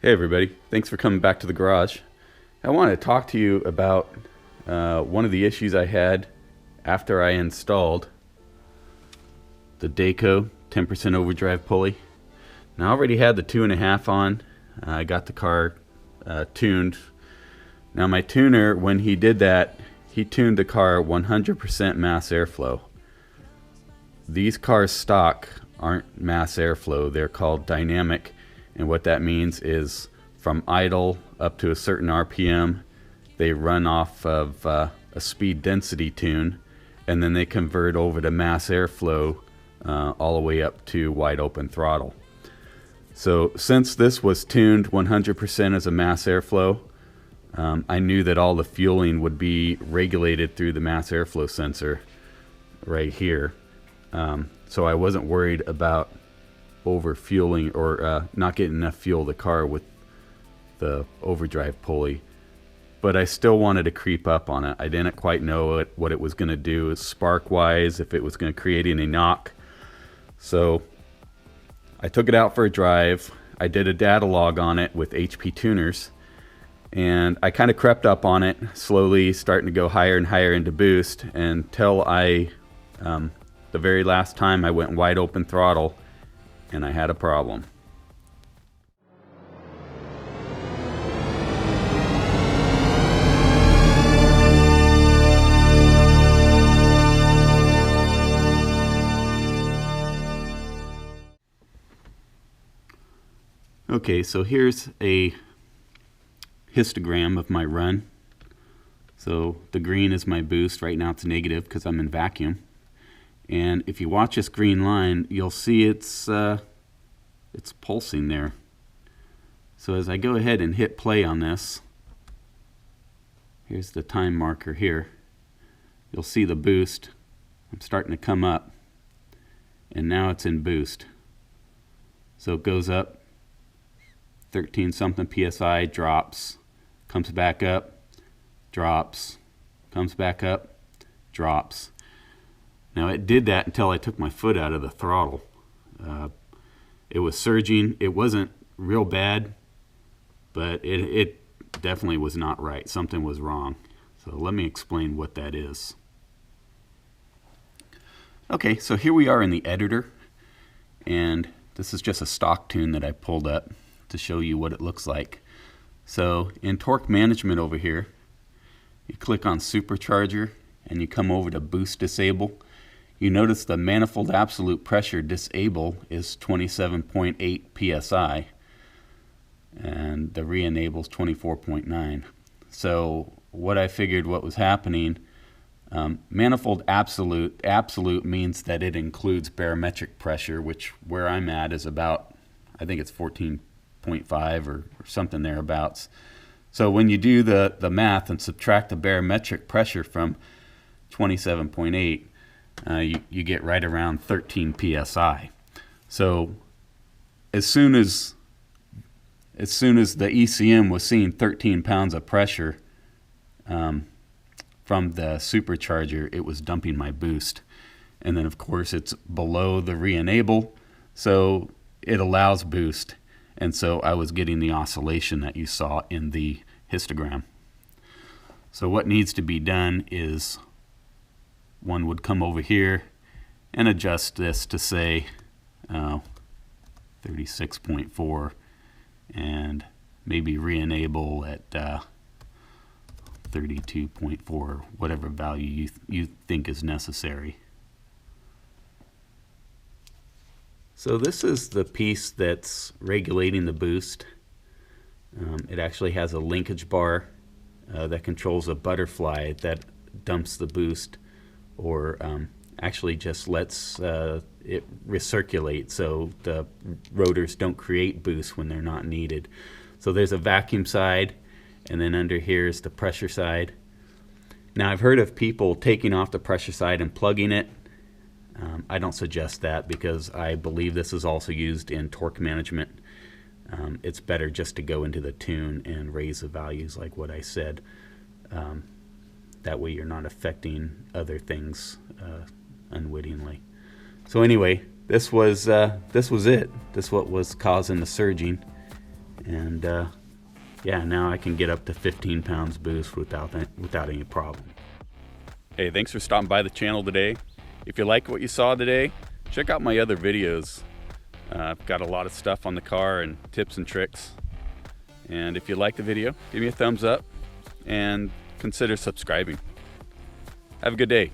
Hey everybody, thanks for coming back to the garage. I want to talk to you about one of the issues I had after I installed the Dayco 10% overdrive pulley. Now I already had the 2.5 on. I got the car tuned. Now my tuner, when he did that, he tuned the car 100% mass airflow. These cars stock aren't mass airflow, they're called dynamic. And what that means is from idle up to a certain RPM, they run off of a speed density tune, and then they convert over to mass airflow all the way up to wide open throttle. So since this was tuned 100% as a mass airflow, I knew that all the fueling would be regulated through the mass airflow sensor right here. So I wasn't worried about over fueling or not getting enough fuel to the car with the overdrive pulley, but I still wanted to creep up on it. I didn't quite know what it was going to do spark wise, if it was going to create any knock. So I took it out for a drive. I did a data log on it with HPTuners, and I kind of crept up on it slowly, starting to go higher and higher into boost until the very last time I went wide open throttle and I had a problem. Okay, so here's a histogram of my run. So the green is my boost. Right now it's negative because I'm in vacuum. And if you watch this green line, you'll see it's pulsing there. So as I go ahead and hit play on this, here's the time marker here. You'll see the boost. I'm starting to come up, and now it's in boost. So it goes up 13 something psi, drops, comes back up, drops, comes back up, drops. Now it did that until I took my foot out of the throttle. It was surging. It wasn't real bad, but it definitely was not right. Something was wrong. So let me explain what that is. Okay, so here we are in the editor, and this is just a stock tune that I pulled up to show you what it looks like. So in torque management over here, you click on supercharger and you come over to boost disable. You notice the manifold absolute pressure disable is 27.8 psi, and the re-enable is 24.9. So what I figured what was happening, manifold absolute means that it includes barometric pressure, which where I'm at is about, I think it's 14.5 or something thereabouts. So when you do the math and subtract the barometric pressure from 27.8, you get right around 13 psi. So as soon as the ECM was seeing 13 pounds of pressure from the supercharger, it was dumping my boost. And then of course it's below the re-enable, so it allows boost. And so I was getting the oscillation that you saw in the histogram. So what needs to be done is one would come over here and adjust this to say 36.4 and maybe re-enable at 32.4, whatever value you think is necessary. So this is the piece that's regulating the boost. It actually has a linkage bar that controls a butterfly that dumps the boost, or actually just lets it recirculate so the rotors don't create boost when they're not needed. So there's a vacuum side, and then under here is the pressure side. Now I've heard of people taking off the pressure side and plugging it. I don't suggest that because I believe this is also used in torque management. It's better just to go into the tune and raise the values like what I said. That way you're not affecting other things unwittingly. So anyway, this was it. This what was causing the surging, And yeah, now I can get up to 15 pounds boost without any problem. Hey, thanks for stopping by the channel today. If you like what you saw today, check out my other videos. I've got a lot of stuff on the car and tips and tricks. And if you like the video, give me a thumbs up and consider subscribing. Have a good day.